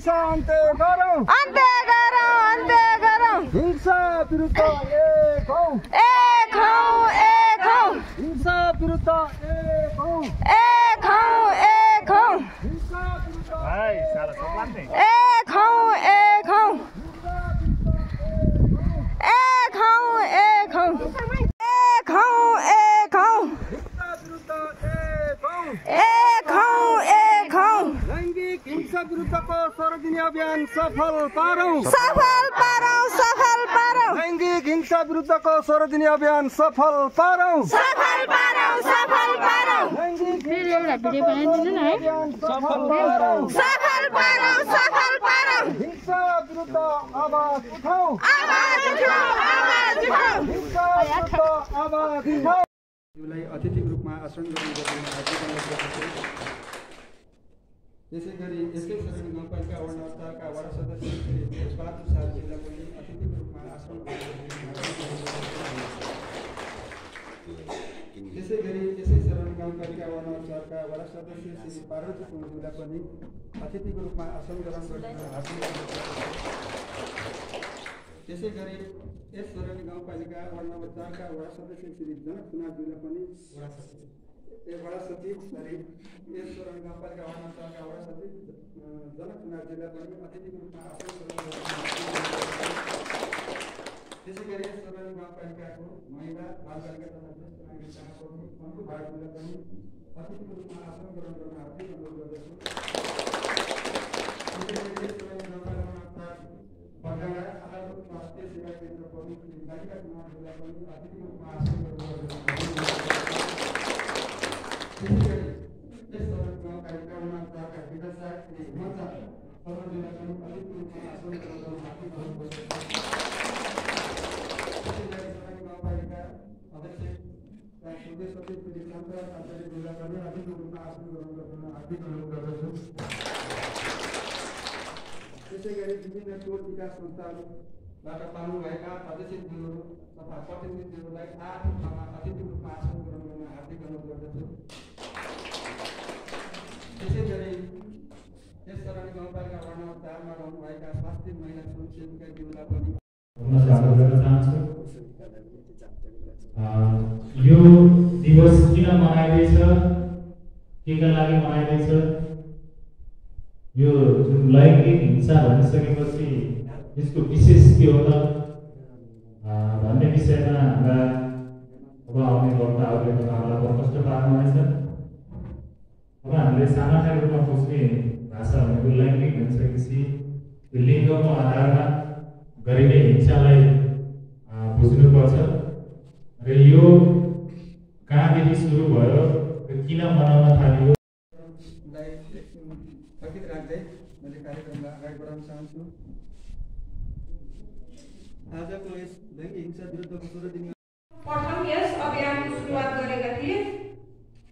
हिंसा अन्त्य गरौँ हिंसा विरुद्ध एक हौं हिंसा विरुद्ध एक हौं हिंसा विरुद्ध भाइ साला सबलाम नि एक हौं हिंसा विरुद्ध लैंगिक हिंसा विरुद्धको 16 दिने अभियान सफल पारौं लैंगिक हिंसा विरुद्धको 16 दिने अभियान सफल पारौं लैंगिक एउटा भिडियो बनाइदिनु न है सफल पारौं हिंसा विरुद्ध आवाज उठाऊ हिंसा विरुद्ध आवाज उठाऊ यसलाई अतिथिको रूपमा आसन त्यसैगरी यसै सरणी गाउँपालिका वडा नगरपालिका वडा सदस्य श्री बहादुर साहबजीलाई पनि अतिथिको रूपमा आसन त्यसैगरी यसै सरणी गाउँपालिका वडा नगरपालिका वडा सदस्य श्री पार्वती कुमारजीलाई पनि अतिथिको रूपमा आसन ग्रहण गरेर त्यसैगरी यस सरणी गाउँपालिका वडा नम्बर 4 का वडा सदस्य श्री जनक कुमारजीलाई पनि वडा सचिव यस सरणी गाउँपालिका वडा नम्बर 4 का वडा सचिव जनक कुमारजीलाई पनि अतिथिको रूपमा आसन ग्रहण त्यसैगरी यस सरणी गाउँपालिकाको महिला बालबालिका तथा ज्येष्ठ नागरिकको मन्त्री भाइहरूलाई पनि अतिथिको रूपमा आसन ग्रहण गर्न हार्दिक अनुरोध गर्दछु त्यसैगरी यस सरणी गाउँपालिका बगाडा आधारभूत स्वास्थ्य सेवा केन्द्र प्रमुख श्री बालिका कुमारजीलाई पनि अतिथिको रूपमा आसन ग्रहण गर्दछु त्यसैगरी यस सरणी गाउँपालिका वडा 4 का विकासक श्री हिमन्त शर्माजीलाई पनि अतिथिको रूपमा आसन ग्रहण गर्न हार्दिक अनुरोध गर्दछु त्यसैगरी सरणी गाउँपालिका अध्यक्ष सुदेश सचिव श्री चन्द्र आचार्यजीलाई पनि अतिथिको रूपमा आसन ग्रहण गर्न हार्दिक अनुरोध गर्दछु त्यसैगरी विभिन्न टोल विकास संस्थाहरूबाट पाउनुभएका सदस्यज्यूहरू तथा प्रतिनिधिहरूलाई आफ्नो ठाउँमा अतिथिको रूपमा आसन ग्रहण गर्न हार्दिक अनुरोध गर्दछु त्यसैगरी यस सरणी गाउँपालिका वडा नम्बर 4 मा रहनुभएका स्वास्थ्य महिला स्वयंसेविकाज्यूलाई पनि स्वागत गर्न चाहन्छु यो दिवस किन मनाइँदैछ केका लागि मनाइँदैछ यो जुन लैङ्गिक हिंसा भनिसकेपछि यसको विशेष के हो त भन्ने विषयमा हाम्रा अब आउने वक्ताहरूले हामीलाई प्रष्ट पार्नुहुनेछ अब हामीले सामान्य रूपमा बुझ्ने भाषा भनेको लैङ्गिक भनिसकेपछि यो लिङ्गको आधारमा गरिने हिंसालाई बुझ्नुपर्छ र यो कहाँदेखि सुरु भयो र किन मनाउन थालियो स्थगित राख्दै मैले कार्यक्रमलाई अगाडि बढाउन चाहन्छु आजको यस लैङ्गिक हिंसा विरुद्धको 16 दिनमा प्रथम यस अभियानको सुरुवात गरेका थिए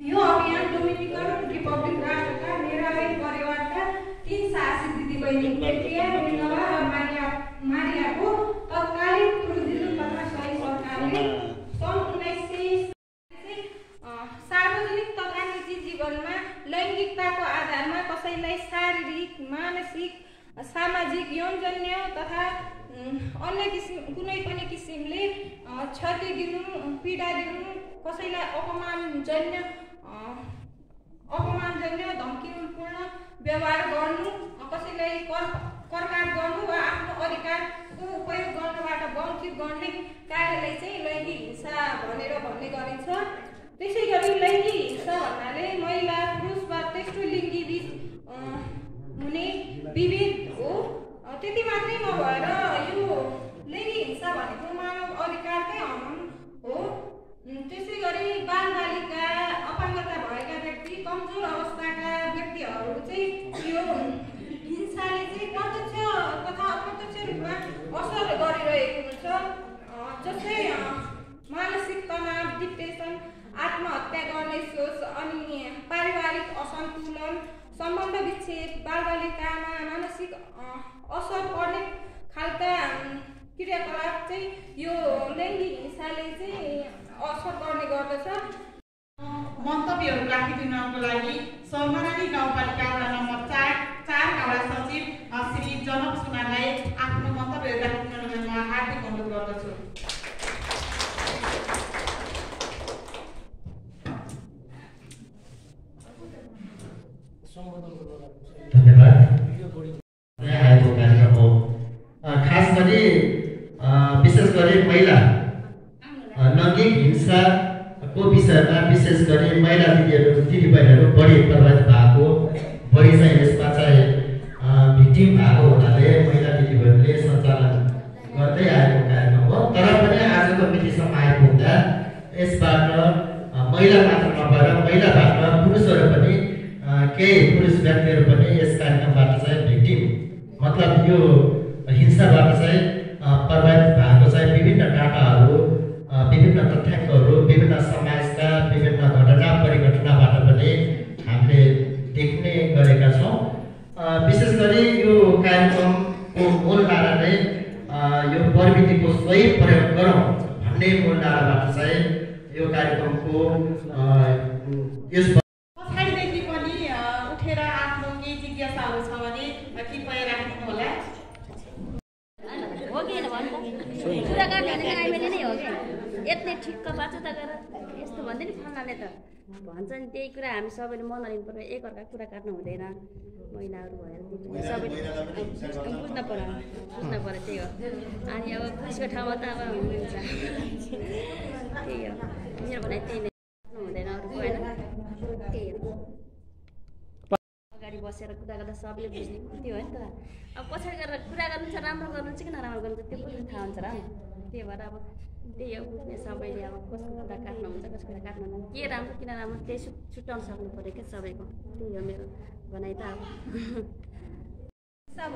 यो अभियान डोमिनिकन रिपब्लिक राष्ट्रका नेरावे परिवारका 3 साहसी दिदीबहिनी पेट्रिया मिनोवा र मारियाको तत्कालीन प्रेसिडेन्ट तथा सही सरकारले सन् 1900 सार्वजनिक तथा निजी जीवनमा लैङ्गिकताको आधारमा कसैलाई शारीरिक मानसिक सामाजिक यौनजन्य तथा अन्य कुनै पनि किसिमले क्षति दिनु पीडा दिनु कसैलाई अपमानजन्य धम्कीपूर्ण व्यवहार गर्नु कसैलाई करकाट गर्नु वा आफ्नो अधिकारको उपयोग गर्नबाट वञ्चित गर्ने कार्यलाई चाहिँ लैङ्गिक हिंसा भनेर भन्ने गरिन्छ त्यसैगरी लैङ्गिक हिंसा भन्नाले महिला पुरुष वा तेस्रो लिङ्गी बीच हुने विभेद हो त्यति मात्रै नभएर यो लैङ्गिक हिंसा भनेको मानव अधिकारकै हनन हो त्यसैगरी बालबालिका अपाङ्गता भएका व्यक्ति कमजोर अवस्थाका व्यक्तिहरू चाहिँ यो हिंसाले चाहिँ प्रत्यक्ष तथा अप्रत्यक्ष रूपमा असर गरिरहेको हुन्छ जस्तै मानसिक तनाव डिप्रेसन आत्महत्या गर्ने सोच अनि पारिवारिक असन्तुलन सम्बन्ध विच्छेद बालबालिकामा मानसिक असर पर्ने खालका क्रियाकलाप चाहिँ यो लैङ्गिक हिंसाले चाहिँ असर गर्ने गर्दछ मन्तव्यहरू राखिदिनको लागि सर्वरानी गाउँपालिका वडा नम्बर 4 का वडा सचिव मन्तव्यहरू राखिदिन म हार्दिक अनुरोध गर्दछु। धन्यवाद। यहाँ आएको कार्यक्रम हो। खास गरी विशेष गरी महिला लैङ्गिक हिंसाको विषयमा विशेष गरी महिला दिदीबहिनीहरू बढी प्रभावित भएको, बढी चाहिँ यसमा चाहिँ भिक्टिम भएको हुनाले महिला दिदीबहिनीले सञ्चालन गर्दै आएको कार्यक्रम हो। तर पनि आजको मितिसम्म आइपुग्दा यसबाट महिला मात्र नभएर महिलाबाट पुरुषहरू पनि केही पुरुष व्यक्तिहरू पनि यस कार्यक्रमबाट चाहिँ भिक्टिम मतलब यो हिंसाबाट चाहिँ प्रभावित भएको चाहिँ विभिन्न डाटाहरू, विभिन्न तथ्याङ्कहरू, विभिन्न समाजका विभिन्न घटना परिघटनाबाट पनि हामीले देख्ने गरेका छौँ। विशेष गरी यो कार्यक्रमको मूल नारा नै यो प्रविधिको सही प्रयोग गरौँ भन्ने मूल नाराबाट चाहिँ यो कार्यक्रमको यस पछाडिदेखि पनि उठेर आफ्नो केही जिज्ञासाहरू छ भने कृपया राख्नु होला। हो कि भन्नु कुरा गर्ने आइमेले नै हो कि यत्नै ठिक्क बाँच्यो त गरेर यस्तो भन्दै नि फल्नाले त भन्छ नि त्यही कुरा हामी सबैले मन लिनु पर्यो। एकअर्का कुरा काट्नु हुँदैन। महिलाहरू भएर सबैले बुझ्न पर्यो त्यही हो। अनि अब पुलिसको ठाउँमा त अब हुन्छ त्यही हो। मेरो भनाइ त्यही नै हुँदैन अरू होइन त्यही हो। अगाडि बसेर कुरा गर्दा सबैले बुझ्ने त्यो हो नि त। अब पछाडि गरेर कुरा गर्नु छ राम्रो गर्नु चाहिँ कि नराम्रो गर्नु त्यो पनि थाहा हुन्छ र त्यही भएर अब त्यही हो बुझ्ने सबैले अब कसको कुरा काट्नुहुन्छ कसको कुरा काट्नुहुन्न के राम्रो किन राम्रो त्यही छुट्याउन सक्नु पऱ्यो क्या सबैको। त्यही हो मेरो भनाइ त अब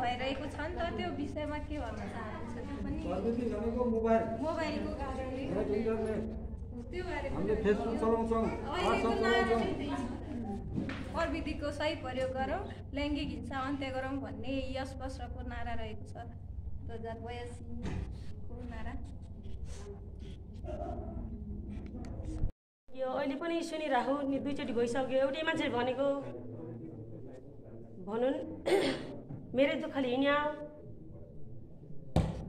भइरहेको छ नि त त्यो विषयमा के भन्न चाहनुहुन्छ त्यो पनि प्रविधि भनेको मोबाइल मोबाइलको कारणले इन्टरनेट त्यो बारेमा हामीले फेसबुक चलाउँछौँ, वाट्सएप चलाउँछौँ। प्रविधिको सही प्रयोग गरौँ, लैङ्गिक हिंसा अन्त्य गरौँ भन्ने यस वर्षको नारा रहेको छ 2082को नारा। यो अहिले पनि सुनिराखौँ नि दुईचोटि भइसक्यो। एउटै मान्छे भनेको भनौँ मेरै दुःखले हिँड्या।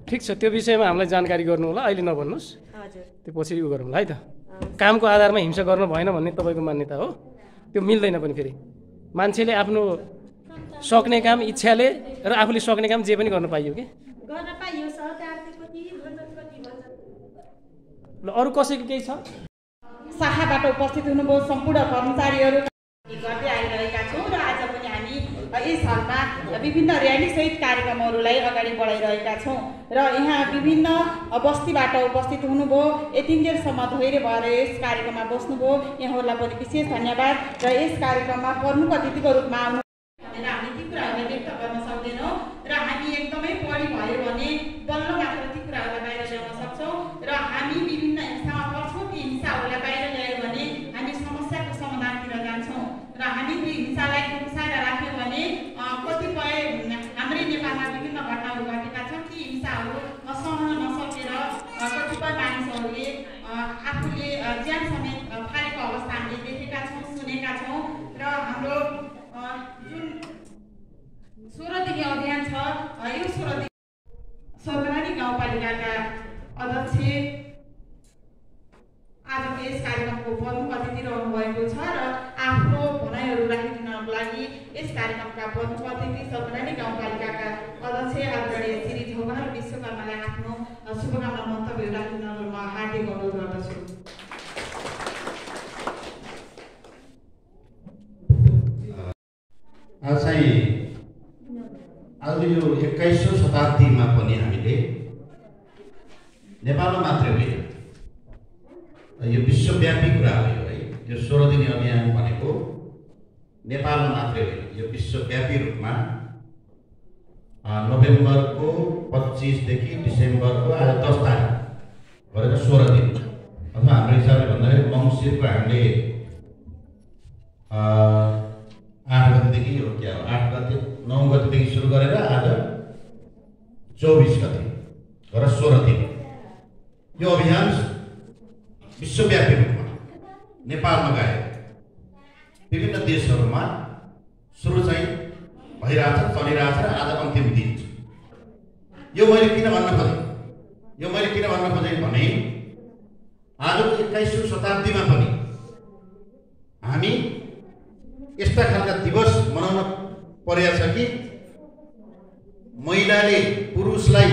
ठिक छ त्यो विषयमा हामीलाई जानकारी गर्नु होला, अहिले नभन्नुहोस्। हजुर त्यो पछि उयो गरौँला है त। कामको आधारमा हिंसा गर्नु भएन भन्ने तपाईँको मान्यता हो, त्यो मिल्दैन पनि। फेरि मान्छेले आफ्नो सक्ने काम इच्छाले र आफूले सक्ने काम जे पनि गर्न पाइयो कि गर्न पाइयो। सहकार्य कति भन्छ ल अरू कसैको केही छ? शाखाबाट उपस्थित हुनुभयो सम्पूर्ण कर्मचारीहरू गर्दै आइरहेका छौँ र आज पनि हामी यस हलमा विभिन्न र्यालीसहित कार्यक्रमहरूलाई अगाडि बढाइरहेका छौँ र यहाँ विभिन्न बस्तीबाट उपस्थित हुनुभयो। यतिन्जेलसम्म धैर्य भएर यस कार्यक्रममा बस्नुभयो, यहाँहरूलाई पनि विशेष धन्यवाद। र यस कार्यक्रममा प्रमुख अतिथिको रूपमा आउनु भनेर हामी ती कुराहरूलाई व्यक्त गर्न सक्दैनौँ र हामी एकदमै बढी भयो भने बल्ल मात्र ती कुराहरूलाई बाहिर ल्याउन सक्छौँ र हामी विभिन्न हिंसामा पर्छौँ। ती हिंसाहरूलाई बाहिर ल्यायो भने हामी समस्याको समाधानतिर जान्छौँ र हामी ती हिंसालाई खुम्साएर राख्यौँ भने कतिपय हाम्रै नेपालमा विभिन्न घटनाहरू घटेका छन्। ती हिंसाहरू सहन नसकेर कतिपय मानिसहरूले आफूले ज्यान समेत फालेको अवस्था हामीले देखेका छौँ, सुनेका छौँ र हाम्रो जुन 16 दिने अभियान छ यो 16 दिन सर्वनानी गाउँपालिकाका अध्यक्ष आजको यस कार्यक्रमको प्रमुख अतिथि रहनु भएको छ र आफ्नो भनाइहरू राखिदिनको लागि यस कार्यक्रमका प्रमुख अतिथि सर्वनानी गाउँपालिकाका अध्यक्ष आदरणीय श्री झोबहार विश्वकर्मालाई आफ्नो शुभकामना मन्तव्यहरू राखिदिन म हार्दिक अनुरोध गर्दछु। आज यो 21औं शताब्दीमा पनि हामीले नेपालमा मात्रै होइन यो विश्वव्यापी कुरा हो है। यो 16 दिने अभियान भनेको नेपालमा मात्रै होइन, यो विश्वव्यापी रूपमा नोभेम्बरको 25 देखि डिसेम्बरको आज 10 तारिक गरेर 16 दिन अथवा हाम्रो हिसाबले भन्दाखेरि मङ्सिरको हामीले 8 गतेदेखि हो क्या 8 गते 9 गतेदेखि सुरु गरेर आज 24 गते गरेर 16 दिन यो अभियान विश्वव्यापी रूपमा नेपालमा गए विभिन्न देशहरूमा सुरु चाहिँ भइरहेछ, चलिरहेछ र आज अन्तिम दिन छ। यो मैले किन भन्न खोजेँ भने आजको 21औं शताब्दीमा पनि हामी यस्ता खालका दिवस मनाउन परेको छ कि महिलाले पुरुषलाई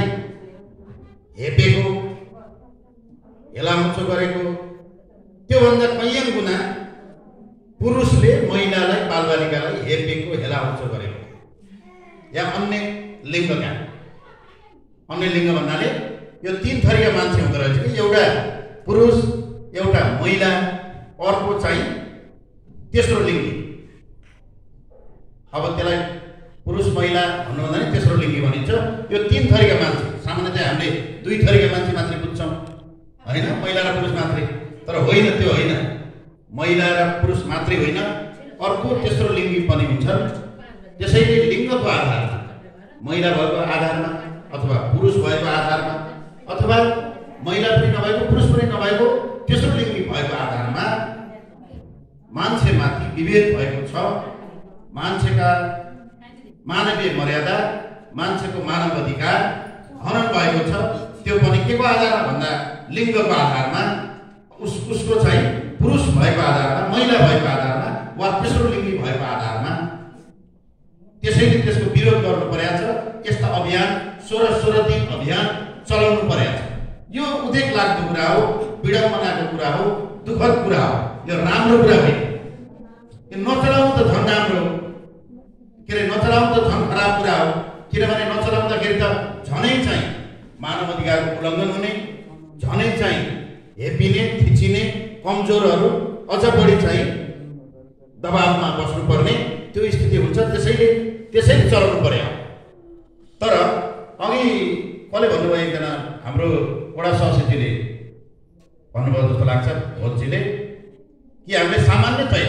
हेपेको, हेलामुचो गरेको, त्योभन्दा कैयौं गुना पुरुषले महिलालाई, बालबालिकालाई हेपेको, हेलामुचो गरेको। या अन्य लिङ्ग भन्नाले यो 3 थरीका मान्छे हुँदो रहेछ कि एउटा पुरुष, एउटा महिला, अर्को चाहिँ तेस्रो लिङ्गी। अब त्यसलाई पुरुष महिला भन्नुभन्दा नि तेस्रो लिङ्गी भनिन्छ। यो 3 थरीका मान्छे, सामान्यतया हामीले 2 थरीका मान्छे मात्रै बुझ्छौँ होइन, महिला र पुरुष मात्रै। तर होइन, त्यो होइन, महिला र पुरुष मात्रै होइन, अर्को तेस्रो लिङ्गी पनि हुन्छ। त्यसैले लिङ्गको आधारमा, महिला भएको आधारमा अथवा पुरुष भएको आधारमा अथवा महिला पनि नभएको पुरुष पनि नभएको तेस्रो लिङ्गी भएको आधारमा मान्छेमाथि विभेद भएको छ। मान्छेका मानवीय मर्यादा, मान्छेको मानव अधिकार हनन भएको छ। त्यो पनि के को आधारमा भन्दा लिङ्गको आधारमा, उसको चाहिँ पुरुष भएको आधारमा, महिला भएको आधारमा वा तेस्रो लिङ्गी भएको आधारमा। त्यसैले त्यसको विरोध गर्नु परेको छ। यस्ता अभियान 16 दिन अभियान चलाउनु परेको छ। यो उदेक लाग्दो कुरा हो, विडम्बनाको कुरा हो, दुःखद कुरा हो। यो राम्रो कुरा होइन। यो नचलाउनु त झन् राम्रो, नचलाउनु त झन् खराब कुरा हो। किनभने नचलाउँदाखेरि त झनै चाहिँ मानव अधिकारको उल्लङ्घन हुने, झनै चाहिँ हेपिने, थिचिने, कमजोरहरू अझ बढी चाहिँ दबावमा बस्नुपर्ने त्यो स्थिति हुन्छ। त्यसैले चलाउनु पर्यो। तर अघि कसले भन्नुभयो, एकजना हाम्रो वडा सदस्यजीले भन्नुभयो जस्तो लाग्छ, भोजजीले, कि हामीले सामान्यतया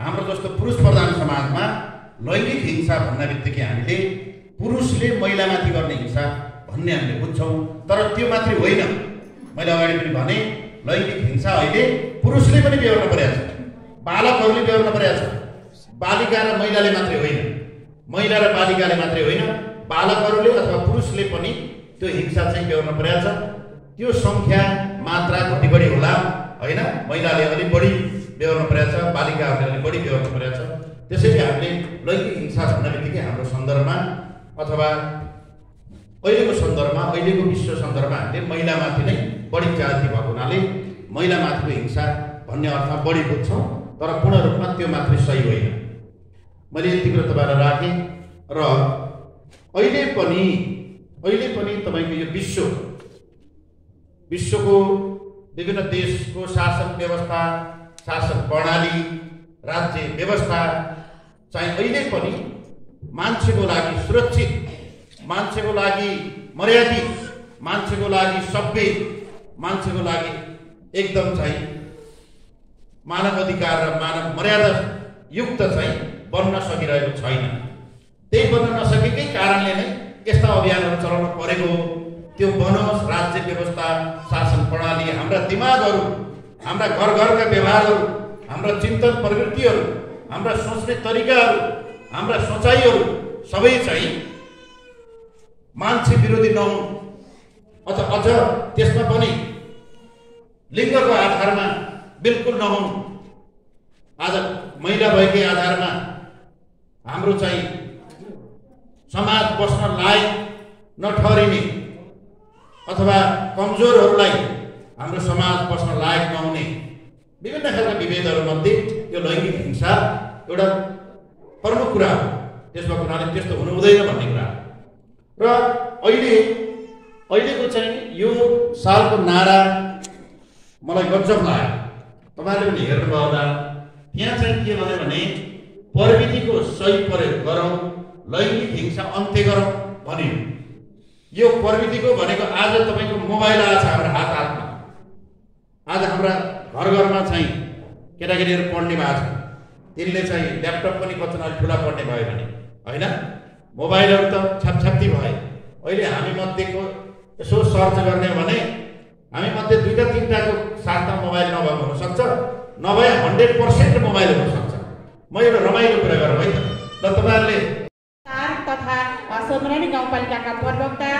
हाम्रो जस्तो पुरुष प्रधान समाजमा लैङ्गिक हिंसा भन्ने बित्तिकै हामीले पुरुषले महिलामाथि गर्ने हिंसा भन्ने हामीले बुझ्छौँ। तर त्यो मात्रै होइन, मैले अगाडि पनि भने लैङ्गिक हिंसा अहिले पुरुषले पनि बेहोर्न परेको छ, बालकहरूले बेहोर्न परेको छ। बालिका र महिलाले मात्रै होइन, महिला र बालिकाले मात्रै होइन, बालकहरूले अथवा पुरुषले पनि त्यो हिंसा चाहिँ बेहोर्न परेको छ। त्यो सङ्ख्या मात्रा घटी बढी होला होइन, महिलाले अलिक बढी बेहोर्न परेको छ, बालिकाहरूले अलिक बढी बेहोर्न परेको छ। त्यसैले हामीले लैङ्गिक हिंसा भन्ने बित्तिकै हाम्रो सन्दर्भमा अथवा अहिलेको सन्दर्भमा, अहिलेको विश्व सन्दर्भमा हामीले महिलामाथि नै बढी जाति भएको हुनाले महिलामाथिको हिंसा भन्ने अर्थमा बढी बुझ्छौँ। तर पूर्ण रूपमा त्यो मात्रै सही होइन। मैले यति कुरा तपाईँलाई राखेँ। र अहिले पनि तपाईँको यो विश्वको विभिन्न देशको शासन व्यवस्था, शासन प्रणाली, राज्य व्यवस्था चाहिँ अहिले पनि मान्छेको लागि सुरक्षित, मान्छेको लागि मर्यादित, मान्छेको लागि सभ्य, मान्छेको लागि एकदम चाहिँ मानव अधिकार र मानव मर्यादा युक्त चाहिँ बन्न सकिरहेको छैन। त्यही बन्न नसकेकै कारणले नै यस्ता अभियानहरू चलाउन परेको हो। त्यो बनोस् राज्य व्यवस्था, शासन प्रणाली, हाम्रा दिमागहरू, हाम्रा घर घरका व्यवहारहरू, हाम्रा चिन्तन प्रवृत्तिहरू, हाम्रा सोच्ने तरिकाहरू, हाम्रा सोचाइहरू सबै चाहिँ मान्छे विरोधी नहुन्। अझ त्यसमा पनि लिङ्गको आधारमा बिल्कुल नहुन्। आज महिला भएकै आधारमा हाम्रो चाहिँ समाज बस्न लायक नठहरिने अथवा कमजोरहरूलाई हाम्रो समाज बस्न लायक नहुने विभिन्न खालका विभेदहरूमध्ये यो लैङ्गिक हिंसा एउटा प्रमुख कुरा हो। त्यसमा कुराले त्यस्तो हुनु हुँदैन भन्ने कुरा हो। र अहिलेको चाहिँ यो सालको नारा मलाई गजब लाग्यो। तपाईँहरूले पनि हेर्नुभयो होला, त्यहाँ चाहिँ के भन्यो भने प्रविधिको सही प्रयोग गरौँ, लैङ्गिक हिंसा अन्त्य गरौँ भन्यो। यो प्रविधिको भनेको आज तपाईँको मोबाइल आएको छ हाम्रो हातमा। आज हाम्रा घर घरमा चाहिँ केटाकेटीहरू पढ्ने भएको छ, तिनले चाहिँ ल्यापटप पनि कतिजना अलिक ठुला पढ्ने भयो भने होइन, मोबाइलहरू त छ्यापछ्याप्ती भए। अहिले हामी मध्येको यसो सर्च गर्ने भने हामी मध्ये 2-3टाको साथमा मोबाइल नभएको हुनसक्छ, नभए 100% मोबाइल हुनसक्छ। म एउटा रमाइलो कुरा गरौँ है त। ल तपाईँहरूले तथा सोमरानी गाउँपालिकाका प्रवक्ता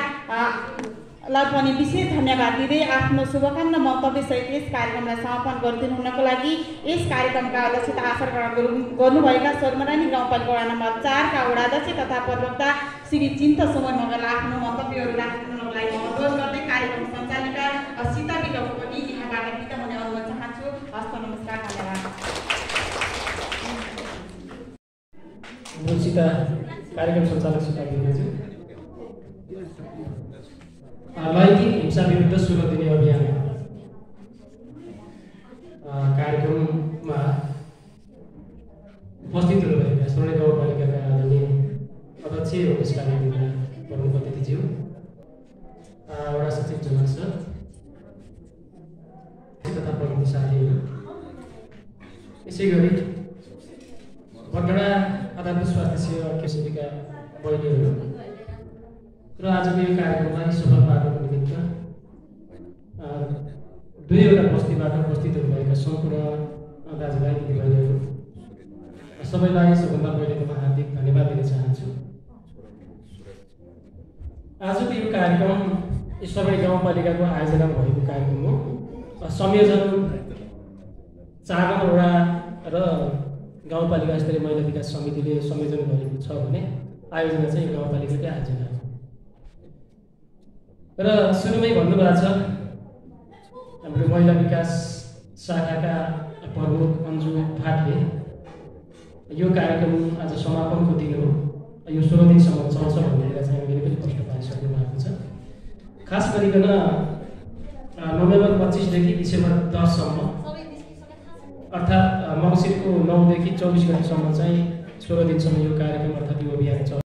लाई पनि विशेष धन्यवाद दिँदै आफ्नो शुभकामना मन्तव्यसहित यस कार्यक्रमलाई समापन गरिदिनु हुनको लागि यस कार्यक्रमका अध्यक्षता आसन ग्रहण गर्नुभएका सोमरानी गाउँपालिका वडा नम्बर 4 का वडा अध्यक्ष तथा प्रवक्ता श्री चिन्त सोमय मगरले आफ्नो मन्तव्यहरू राख्नुको लागि अनुरोध गर्दै कार्यक्रम सञ्चालिका सीता विकको पनि यहाँबाट बिदा हुने अनुरोध चाहन्छु। हस्त नमस्कार, धन्यवाद। सीता कार्यक्रम सञ्चालक सीता विकज्यू लैङ्गिक हिंसा विरुद्ध सुरु दिने अभियान कार्यक्रममा उपस्थित हुनुभएका सोह्रे गाउँपालिकाका आदरणीय अध्यक्ष यस कार्यक्रमका प्रमुख अतिथिज्यू, वडा सचिव जनक सर तथा प्रमुख साथीहरू, यसै गरी बगडा आधारभूत स्वास्थ्य सेवा केसरीका बहिनीहरू र आजको यो कार्यक्रमलाई सफल पार्नको निमित्त दुईवटा बस्तीबाट उपस्थित हुनुभएका सम्पूर्ण दाजुभाइ दिदीबहिनीहरू सबैलाई सबभन्दा पहिले म हार्दिक धन्यवाद दिन चाहन्छु। आजको यो कार्यक्रम सबै गाउँपालिकाको आयोजना भएको कार्यक्रम हो। संयोजन चारवटा वडा र गाउँपालिका स्तरीय महिला विकास समितिले संयोजन गरेको छ भने आयोजना चाहिँ गाउँपालिकाकै आयोजना हो। र सुरुमै भन्नुभएको छ हाम्रो महिला विकास शाखाका प्रमुख अन्जु फाटले यो कार्यक्रम आज समापनको दिन हो, यो 16 दिनसम्म चल्छ भनेर चाहिँ हामीले पनि प्रश्न पाइसक्नु भएको छ। खास गरिकन नोभेम्बर 25 देखि डिसेम्बर 10 सम्म अर्थात् मङ्सिरको 9 देखि 24 गतेसम्म चाहिँ 16 दिनसम्म यो कार्यक्रम अर्थात् यो अभियान चल्छ।